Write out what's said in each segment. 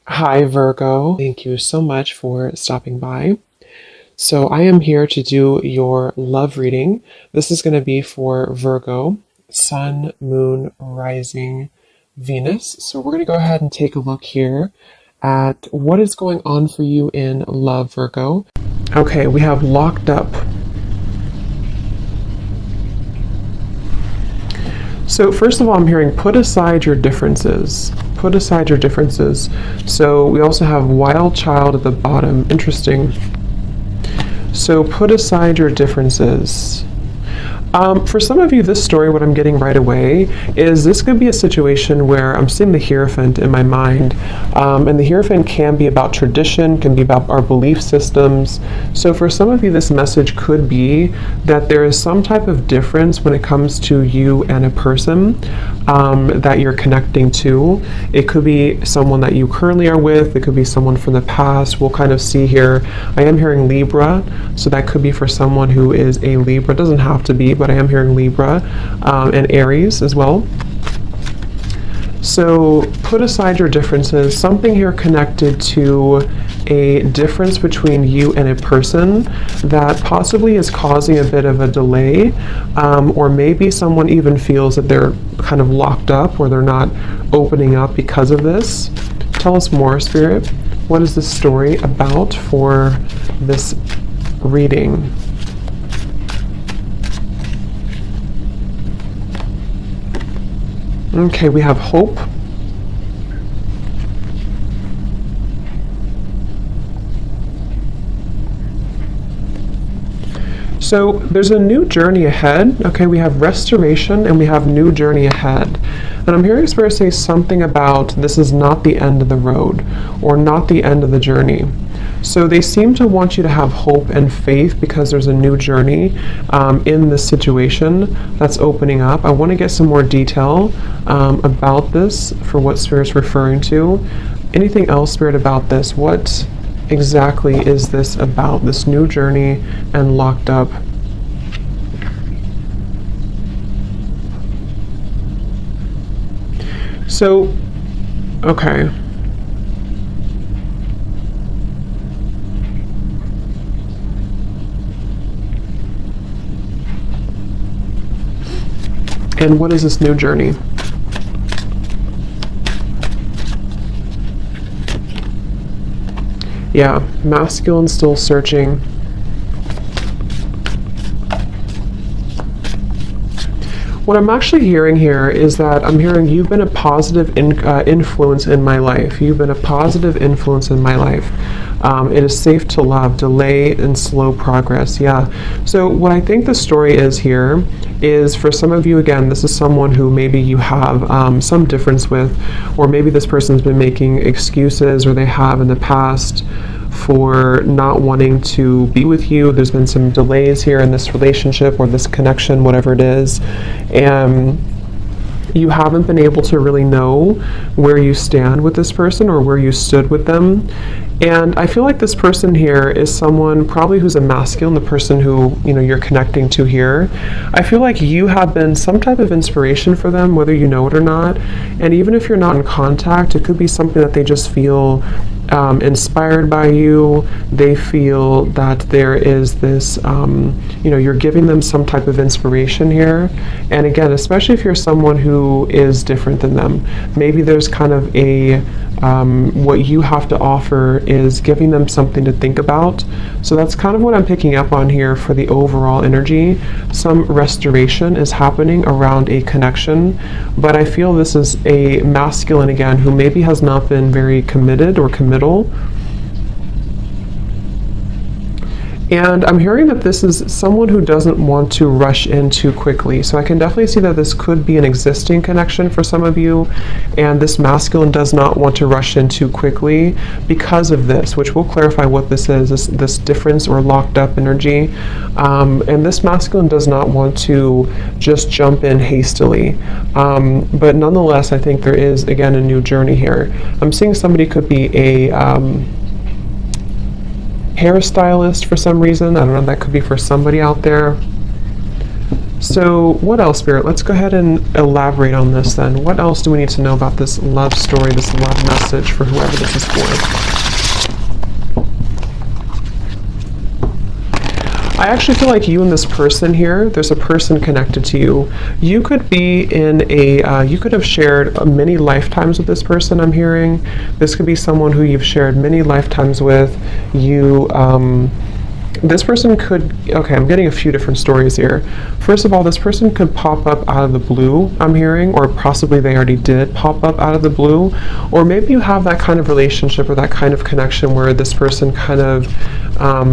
Hi, Virgo. Thank you so much for stopping by. So, I am here to do your love reading. This is going to be for Virgo, Sun, Moon, Rising, Venus. So, we're going to go ahead and take a look here at what is going on for you in love, Virgo. Okay, we have locked up. So, first of all, I'm hearing put aside your differences. Put aside your differences. So, we also have wild child at the bottom. Interesting. So, put aside your differences. For some of you, this story, what I'm getting right away is this could be a situation where I'm seeing the Hierophant in my mind. And the Hierophant can be about tradition, can be about our belief systems. So for some of you, this message could be that there is some type of difference when it comes to you and a person that you're connecting to. It could be someone that you currently are with. It could be someone from the past. We'll kind of see here. I am hearing Libra, so that could be for someone who is a Libra. It doesn't have to be, but I am hearing Libra and Aries as well. So put aside your differences. Something here connected to a difference between you and a person that possibly is causing a bit of a delay, or maybe someone even feels that they're kind of locked up or they're not opening up because of this. Tell us more, Spirit. What is this story about for this reading? Okay, we have hope. So there's a new journey ahead. Okay, we have restoration and we have new journey ahead. And I'm hearing Spirit say something about this is not the end of the road or not the end of the journey. So they seem to want you to have hope and faith because there's a new journey in this situation that's opening up. I want to get some more detail about this for what Spirit's referring to. Anything else, Spirit, about this? What exactly is this about, this new journey and locked up? So, okay. And what is this new journey? Yeah, masculine still searching. What I'm actually hearing here is that I'm hearing you've been a positive influence in my life. You've been a positive influence in my life. It is safe to love, delay and slow progress. Yeah. So what I think the story is here is for some of you, again, this is someone who maybe you have some difference with, or maybe this person's been making excuses or they have in the past for not wanting to be with you. There's been some delays here in this relationship or this connection, whatever it is. And you haven't been able to really know where you stand with this person or where you stood with them. And I feel like this person here is someone probably who's a masculine, the person who, you're connecting to here. I feel like you have been some type of inspiration for them, whether you know it or not. And even if you're not in contact, it could be something that they just feel inspired by you. They feel that there is this, you're giving them some type of inspiration here. And again, especially if you're someone who is different than them, maybe there's kind of a, what you have to offer is giving them something to think about. So that's kind of what I'm picking up on here for the overall energy. Some restoration is happening around a connection, but I feel this is a masculine again who maybe has not been very committed or committal. And I'm hearing that this is someone who doesn't want to rush in too quickly. So I can definitely see that this could be an existing connection for some of you. And this masculine does not want to rush in too quickly because of this, which we'll clarify what this is, this difference or locked up energy. And this masculine does not want to just jump in hastily. But nonetheless, I think there is, again, a new journey here. I'm seeing somebody could be a hairstylist for some reason. I don't know, that could be for somebody out there. So what else, Spirit? Let's go ahead and elaborate on this then. What else do we need to know about this love story, this love message for whoever this is for? I actually feel like you and this person here, there's a person connected to you. You could be in a, you could have shared many lifetimes with this person, I'm hearing. This could be someone who you've shared many lifetimes with. You, this person could, okay, I'm getting a few different stories here. First of all, this person could pop up out of the blue, I'm hearing, or possibly they already did pop up out of the blue. Or maybe you have that kind of relationship or that kind of connection where this person kind of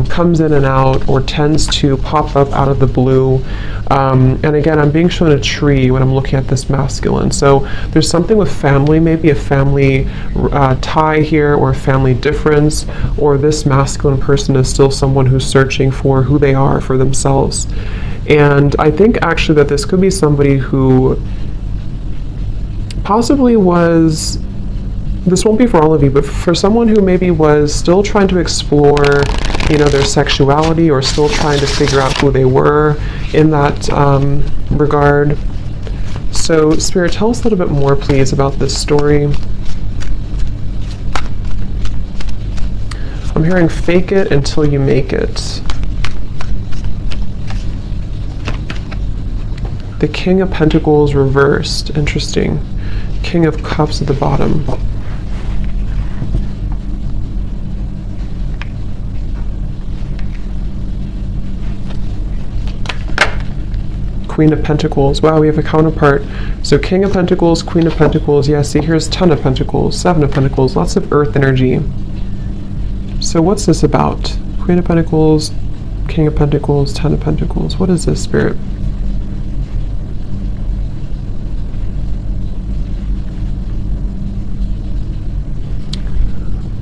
comes in and out or tends to pop up out of the blue. And again, I'm being shown a tree when I'm looking at this masculine. So there's something with family, maybe a family tie here or a family difference, or this masculine person is still someone who's searching for who they are for themselves. And I think actually that this could be somebody who possibly was, this won't be for all of you, but for someone who maybe was still trying to explore, you know, their sexuality, or still trying to figure out who they were in that regard. So Spirit, tell us a little bit more, please, about this story. I'm hearing fake it until you make it. The King of Pentacles reversed. Interesting. King of Cups at the bottom. Queen of Pentacles. Wow, we have a counterpart. So King of Pentacles, Queen of Pentacles. Yeah, see, here's Ten of Pentacles, Seven of Pentacles, lots of earth energy. So what's this about? Queen of Pentacles, King of Pentacles, Ten of Pentacles. What is this, Spirit?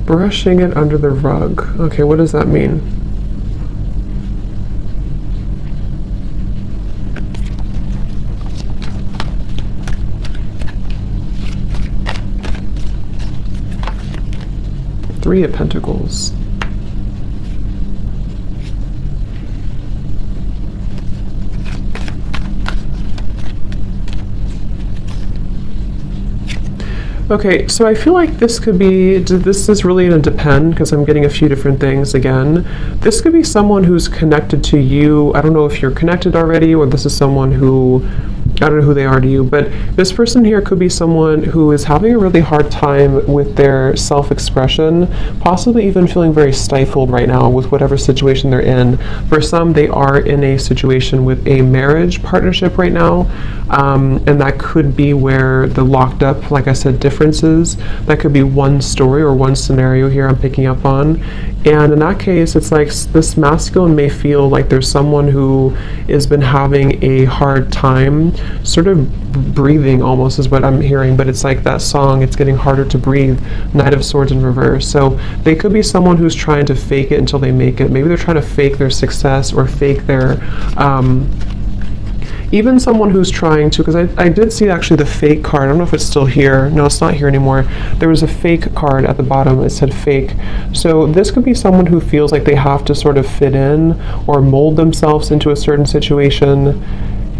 Brushing it under the rug. Okay, what does that mean? Three of Pentacles. Okay, so I feel like this could be, this is really going to depend because I'm getting a few different things again. This could be someone who's connected to you. I don't know if you're connected already, or this is someone who, I don't know who they are to you, but this person here could be someone who is having a really hard time with their self-expression, possibly even feeling very stifled right now with whatever situation they're in. For some, they are in a situation with a marriage partnership right now, and that could be where the locked up, like I said, differences. That could be one story or one scenario here I'm picking up on. And in that case, it's like this masculine may feel like there's someone who has been having a hard time sort of breathing, almost is what I'm hearing, but it's like that song, it's getting harder to breathe, Knight of Swords in reverse. So they could be someone who's trying to fake it until they make it. Maybe they're trying to fake their success or fake their even someone who's trying to, because I did see actually the fake card. I don't know if it's still here. No, it's not here anymore. There was a fake card at the bottom. It said fake. So this could be someone who feels like they have to sort of fit in or mold themselves into a certain situation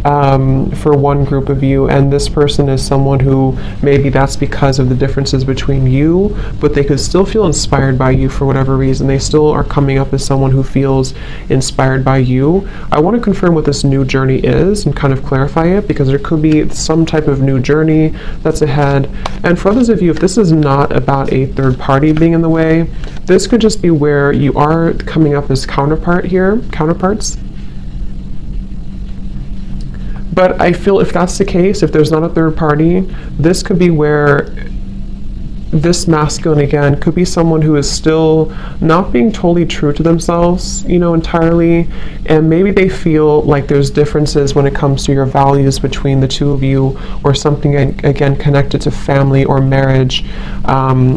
for one group of you, and this person is someone who maybe that's because of the differences between you, but they could still feel inspired by you for whatever reason. They still are coming up as someone who feels inspired by you. I want to confirm what this new journey is and kind of clarify it, because there could be some type of new journey that's ahead. And for others of you, if this is not about a third party being in the way, this could just be where you are coming up as counterparts. But I feel if that's the case, if there's not a third party, this could be where this masculine, again, could be someone who is still not being totally true to themselves, you know, entirely. And maybe they feel like there's differences when it comes to your values between the two of you, or something, again, connected to family or marriage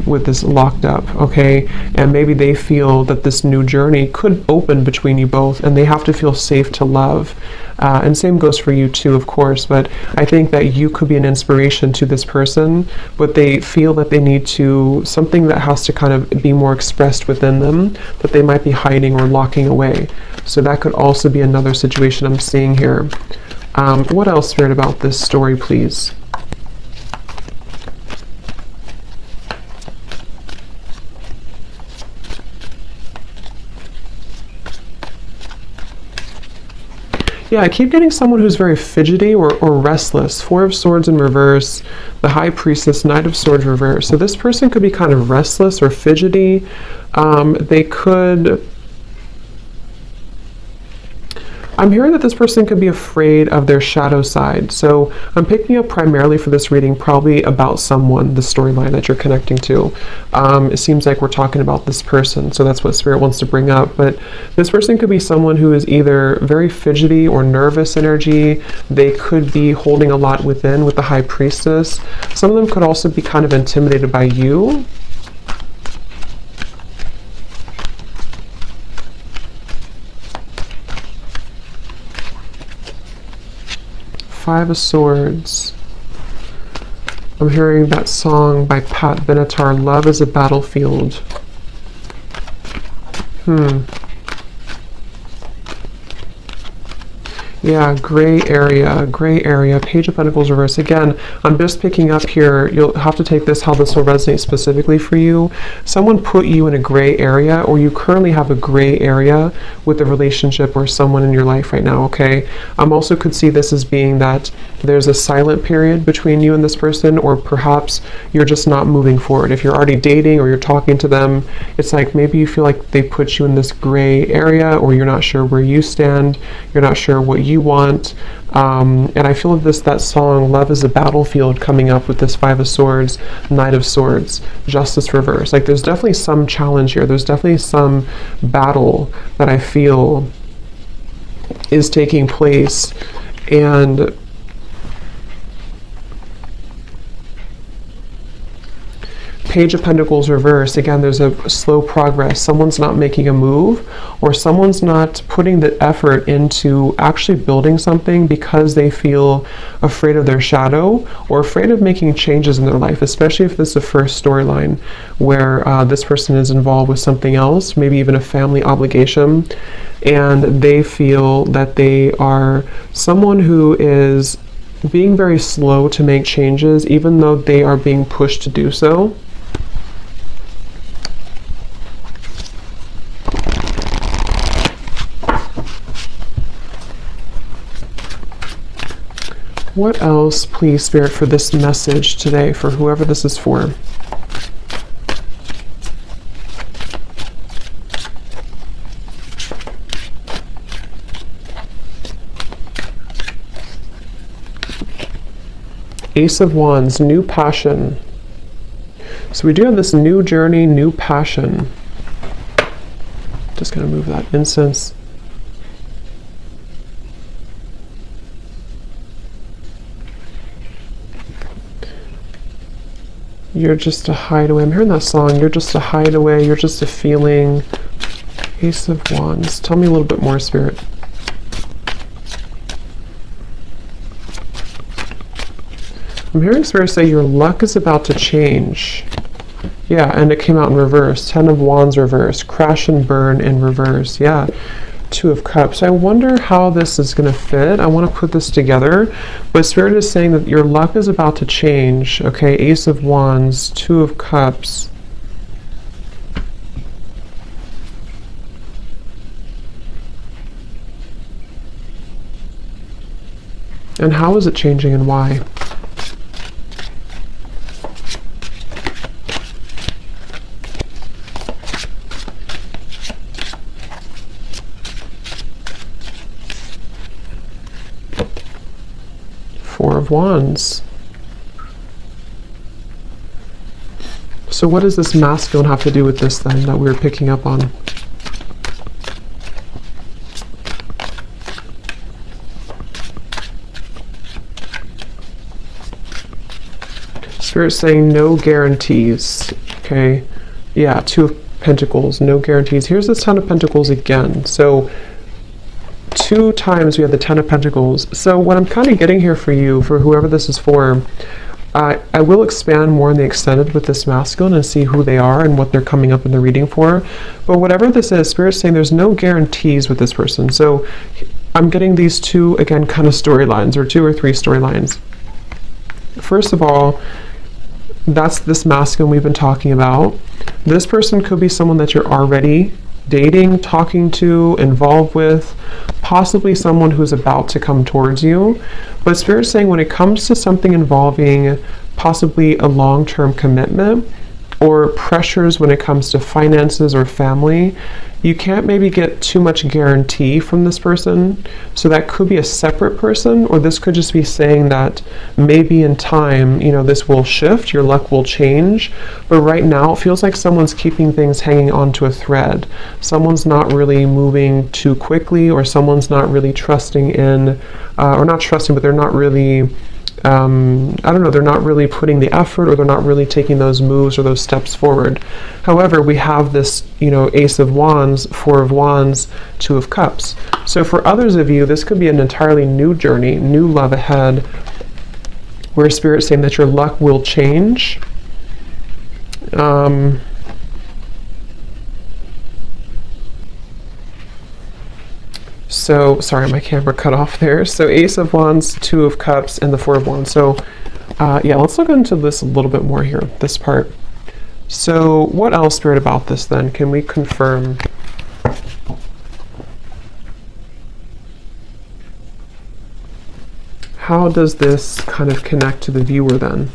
with this locked up, okay? And maybe they feel that this new journey could open between you both, and they have to feel safe to love. And same goes for you too, of course, but I think that you could be an inspiration to this person, but they feel that they need to, something that has to kind of be more expressed within them, that they might be hiding or locking away. So that could also be another situation I'm seeing here. What else, Spirit, about this story, please? Yeah, I keep getting someone who's very fidgety or restless. Four of Swords in reverse, the High Priestess, Knight of Swords reverse. So this person could be kind of restless or fidgety. They could... I'm hearing that this person could be afraid of their shadow side. So I'm picking up primarily for this reading probably about someone, the storyline that you're connecting to. It seems like we're talking about this person, so that's what Spirit wants to bring up. But this person could be someone who is either very fidgety or nervous energy. They could be holding a lot within with the High Priestess. Some of them could also be kind of intimidated by you. Five of Swords. I'm hearing that song by Pat Benatar, Love is a Battlefield. Yeah, gray area, Page of Pentacles reverse. Again, I'm just picking up here, you'll have to take this how this will resonate specifically for you. Someone put you in a gray area, or you currently have a gray area with a relationship or someone in your life right now, okay? Also could see this as being that there's a silent period between you and this person, or perhaps you're just not moving forward. If you're already dating or you're talking to them, it's like maybe you feel like they put you in this gray area, or you're not sure where you stand, you're not sure what you want. And I feel that song, Love is a Battlefield, coming up with this Five of Swords, Knight of Swords, Justice reverse. Like there's definitely some challenge here. There's definitely some battle that I feel is taking place. And Page of Pentacles reverse, again, there's a slow progress. Someone's not making a move, or someone's not putting the effort into actually building something because they feel afraid of their shadow or afraid of making changes in their life, especially if this is the first storyline where this person is involved with something else, maybe even a family obligation, and they feel that they are someone who is being very slow to make changes, even though they are being pushed to do so. What else, please, Spirit, for this message today, for whoever this is for? Ace of Wands, new passion. So we do have this new journey, new passion. Just going to move that incense. You're just a hideaway. I'm hearing that song. You're just a hideaway. You're just a feeling. Ace of Wands. Tell me a little bit more, Spirit. I'm hearing Spirit say your luck is about to change. Yeah, and it came out in reverse. Ten of Wands reverse. Crash and burn in reverse. Yeah. Two of Cups. I wonder how this is going to fit. I want to put this together, but Spirit is saying that your luck is about to change. Okay, Ace of Wands, Two of Cups. And how is it changing and why? Four of Wands. So what does this masculine have to do with this then that we're picking up on? Spirit saying no guarantees. Okay. Yeah, Two of Pentacles, no guarantees. Here's this Ten of Pentacles again. So two times we have the Ten of Pentacles. So what I'm kind of getting here for you, for whoever this is for, I will expand more in the extended with this masculine and see who they are and what they're coming up in the reading for. But whatever this is, Spirit's saying there's no guarantees with this person. So I'm getting these two, again, kind of storylines, or 2 or 3 storylines. First of all, that's this masculine we've been talking about. This person could be someone that you're already dating, talking to, involved with, possibly someone who's about to come towards you. But Spirit's saying when it comes to something involving possibly a long-term commitment or pressures when it comes to finances or family, you can't maybe get too much guarantee from this person. So that could be a separate person, or this could just be saying that maybe in time, you know, this will shift, your luck will change. But right now it feels like someone's keeping things hanging onto a thread. Someone's not really moving too quickly, or someone's not really trusting in, or not trusting, but they're not really I don't know, they're not really putting the effort, or they're not really taking those moves or those steps forward. However, we have this, you know, Ace of Wands, 4 of Wands, 2 of Cups. So for others of you, this could be an entirely new journey, new love ahead, where Spirit's saying that your luck will change. So, sorry, my camera cut off there. So Ace of Wands, 2 of Cups, and the 4 of Wands. So, yeah, let's look into this a little bit more here, this part. So what else, Spirit, about this then? Can we confirm? How does this kind of connect to the viewer then?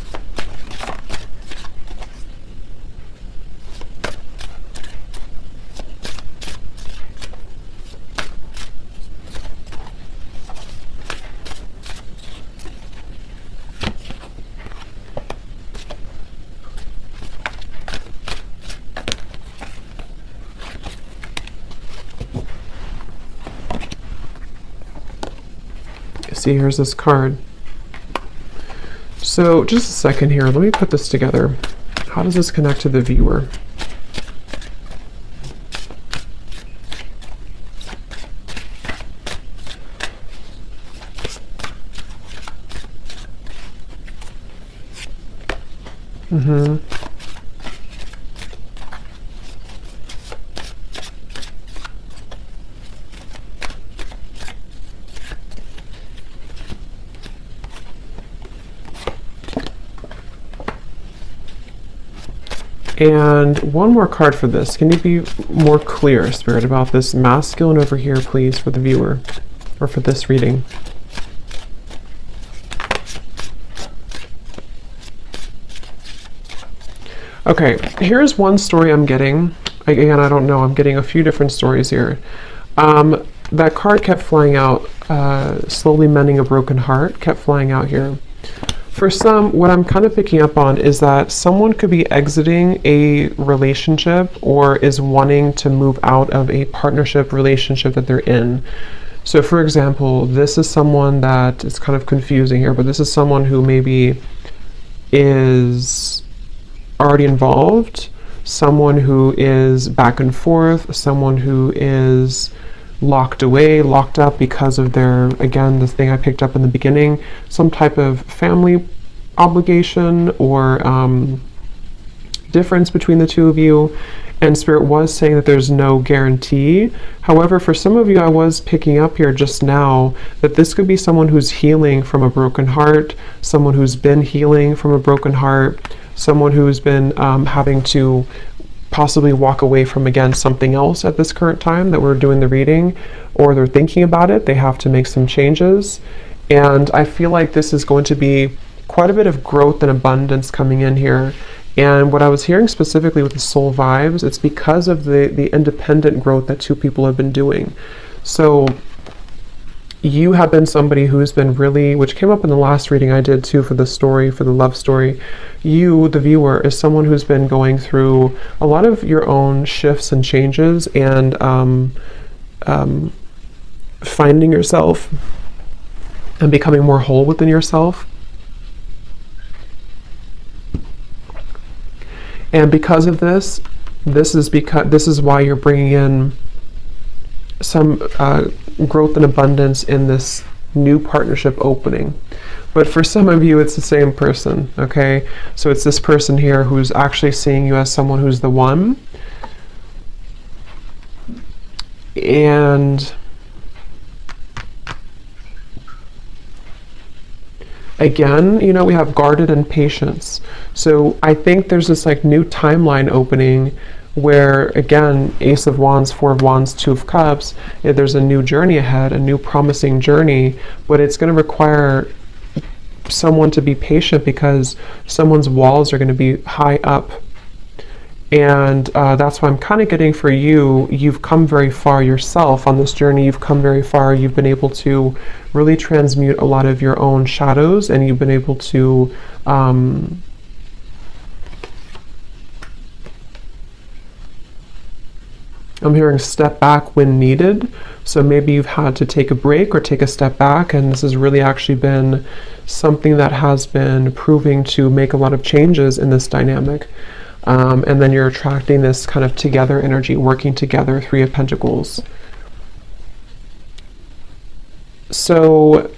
See, here's this card. So just a second here, let me put this together. How does this connect to the viewer? And one more card for this. Can you be more clear, Spirit, about this masculine over here, please, for the viewer, or for this reading? Okay, here's one story I'm getting. Again, I don't know, I'm getting a few different stories here. That card kept flying out, slowly mending a broken heart, kept flying out here. For some, what I'm kind of picking up on is that someone could be exiting a relationship or is wanting to move out of a partnership relationship that they're in. So for example, this is someone that, it's kind of confusing here, but this is someone who maybe is already involved, someone who is back and forth, someone who is locked away, locked up because of their, again, the thing I picked up in the beginning, some type of family obligation or difference between the two of you. And Spirit was saying that there's no guarantee. However, for some of you, I was picking up here just now that this could be someone who's healing from a broken heart, someone who's been healing from a broken heart, someone who's been having to possibly walk away from, again, something else at this current time that we're doing the reading, or they're thinking about it, they have to make some changes. And I feel like this is going to be quite a bit of growth and abundance coming in here. And what I was hearing specifically with the soul vibes, it's because of the independent growth that two people have been doing. So you have been somebody who's been really, which came up in the last reading I did too for the story, for the love story. You, the viewer, is someone who's been going through a lot of your own shifts and changes and finding yourself and becoming more whole within yourself. And because of this, this is why you're bringing in some growth and abundance in this new partnership opening. But for some of you, it's the same person, okay? So it's this person here who's actually seeing you as someone who's the one. And Again, you know, we have guarded and patience. So I think there's this like new timeline opening where, again, Ace of Wands, Four of Wands, Two of Cups, there's a new journey ahead, a new promising journey, but it's going to require someone to be patient because someone's walls are going to be high up. And that's why I'm kind of getting for you, you've come very far yourself on this journey. You've come very far. You've been able to really transmute a lot of your own shadows, and you've been able to I'm hearing step back when needed. So maybe you've had to take a break or take a step back, and this has really actually been something that has been proving to make a lot of changes in this dynamic. And then you're attracting this kind of together energy, working together, Three of Pentacles. So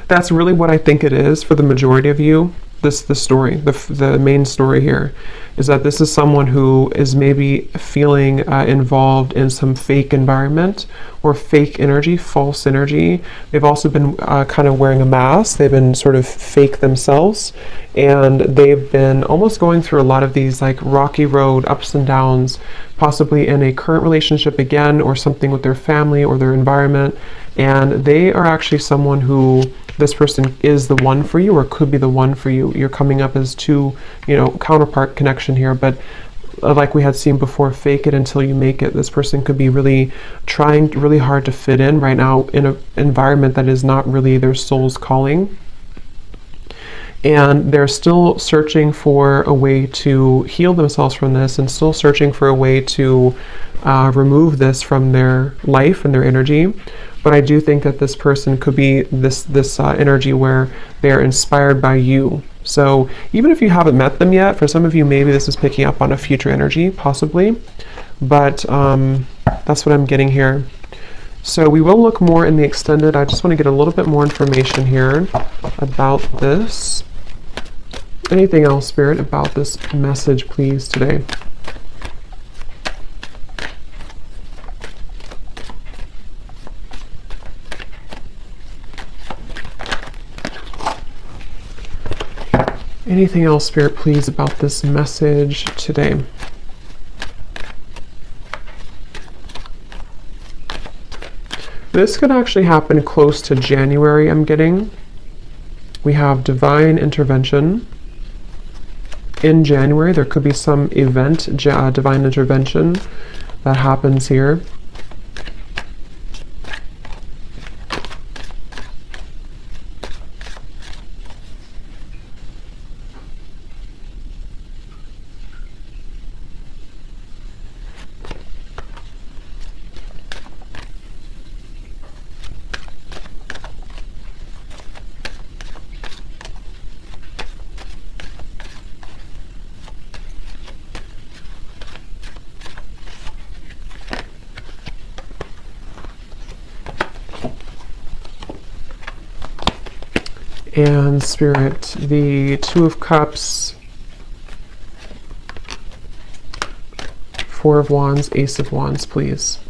that's really what I think it is for the majority of you. The story, the main story here is that this is someone who is maybe feeling involved in some fake environment or fake energy, false energy. They've also been kind of wearing a mask. They've been sort of fake themselves, and they've been almost going through a lot of these like rocky road ups and downs, possibly in a current relationship again, or something with their family or their environment. And they are actually someone who, this person is the one for you, or could be the one for you. You're coming up as two, you know, counterpart connection here, but like we had seen before, fake it until you make it. This person could be really trying really hard to fit in right now in an environment that is not really their soul's calling. And they're still searching for a way to heal themselves from this, and still searching for a way to remove this from their life and their energy. But I do think that this person could be this energy where they're inspired by you. So even if you haven't met them yet, for some of you, maybe this is picking up on a future energy, possibly. But that's what I'm getting here. So we will look more in the extended. I just want to get a little bit more information here about this. Anything else, Spirit, about this message, please, today? Anything else, Spirit, please, about this message today? This could actually happen close to January, I'm getting. We have divine intervention. In January, there could be some event, divine intervention that happens here. And Spirit, the Two of Cups, Four of Wands, Ace of Wands, please.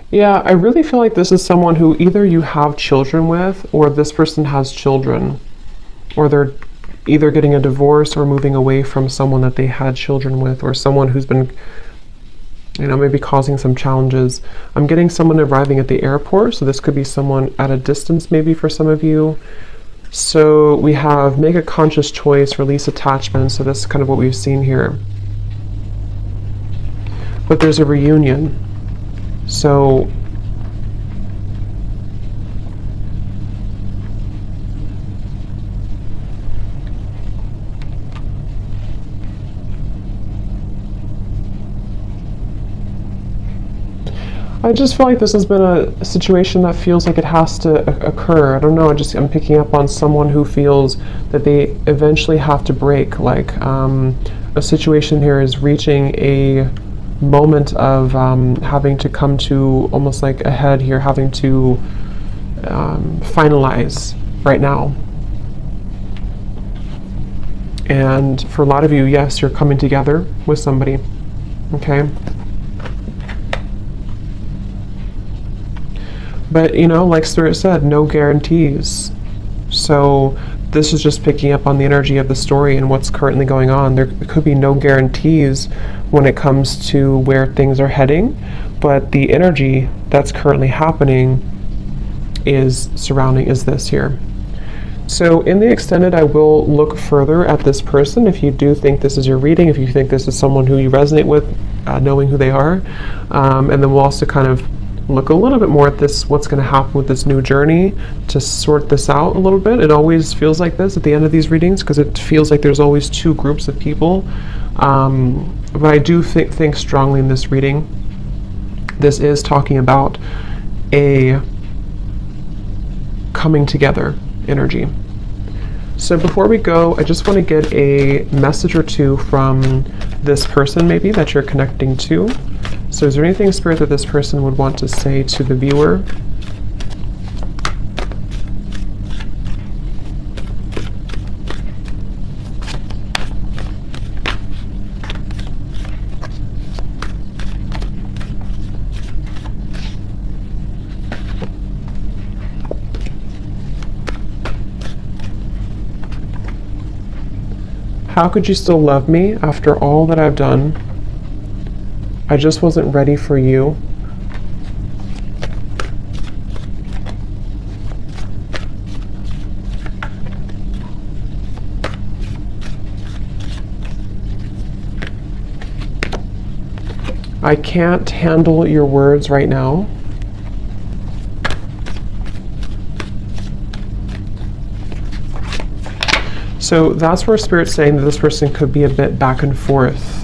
Yeah, I really feel like this is someone who either you have children with, or this person has children, or they're either getting a divorce or moving away from someone that they had children with, or someone who's been, you know, maybe causing some challenges. I'm getting someone arriving at the airport, so this could be someone at a distance maybe for some of you. So we have make a conscious choice, release attachment, so that's kind of what we've seen here. but there's a reunion. So I just feel like this has been a situation that feels like it has to occur. I don't know, I'm picking up on someone who feels that they eventually have to break. Like a situation here is reaching a moment of having to come to almost like a head here, having to finalize right now. And for a lot of you, yes, you're coming together with somebody, okay? But, you know, like Spirit said, no guarantees. So this is just picking up on the energy of the story and what's currently going on. There could be no guarantees when it comes to where things are heading, but the energy that's currently happening is this here. So in the extended, I will look further at this person. If you do think this is your reading, if you think this is someone who you resonate with, knowing who they are, and then we'll also kind of look a little bit more at this, what's going to happen with this new journey to sort this out a little bit. It always feels like this at the end of these readings because it feels like there's always two groups of people. But I do think strongly in this reading. This is talking about a coming together energy. So before we go, I just want to get a message or two from this person maybe that you're connecting to. So is there anything, Spirit, that this person would want to say to the viewer? How could you still love me after all that I've done? I just wasn't ready for you. I can't handle your words right now. So that's where Spirit's saying that this person could be a bit back and forth.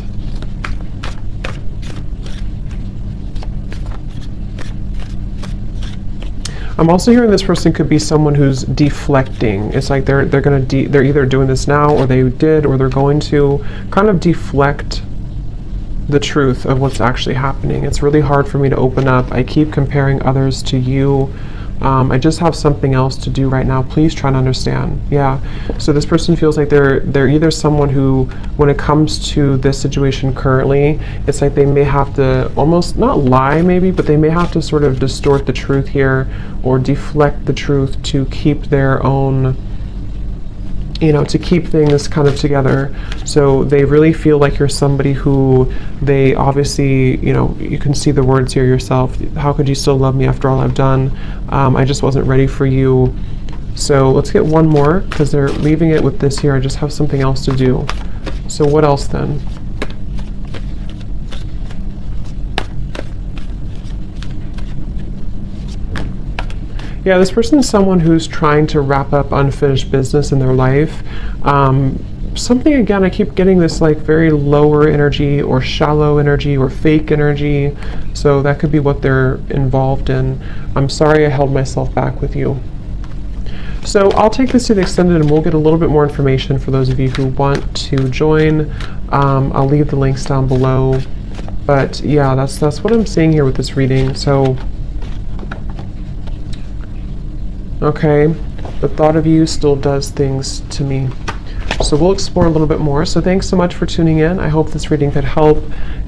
I'm also hearing this person could be someone who's deflecting. It's like they're either doing this now, or they did, or they're going to kind of deflect the truth of what's actually happening. It's really hard for me to open up. I keep comparing others to you. I just have something else to do right now. Please try to understand. Yeah. So this person feels like they're either someone who, when it comes to this situation currently, it's like they may have to almost not lie maybe, but they may have to sort of distort the truth here or deflect the truth to keep their own, to keep things kind of together. So they really feel like you're somebody who they obviously, you can see the words here yourself. How could you still love me after all I've done? I just wasn't ready for you. So let's get one more because they're leaving it with this here. I just have something else to do. So what else then? Yeah, this person is someone who's trying to wrap up unfinished business in their life. Something, again, I keep getting this like very lower energy or shallow energy or fake energy. So that could be what they're involved in. I'm sorry I held myself back with you. So I'll take this to the extended and we'll get a little bit more information for those of you who want to join. I'll leave the links down below. But yeah, that's what I'm seeing here with this reading. So okay, the thought of you still does things to me. So we'll explore a little bit more. So thanks so much for tuning in. I hope this reading could help,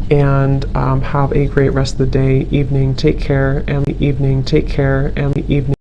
and have a great rest of the day, evening. Take care, and the evening. Take care, and the evening.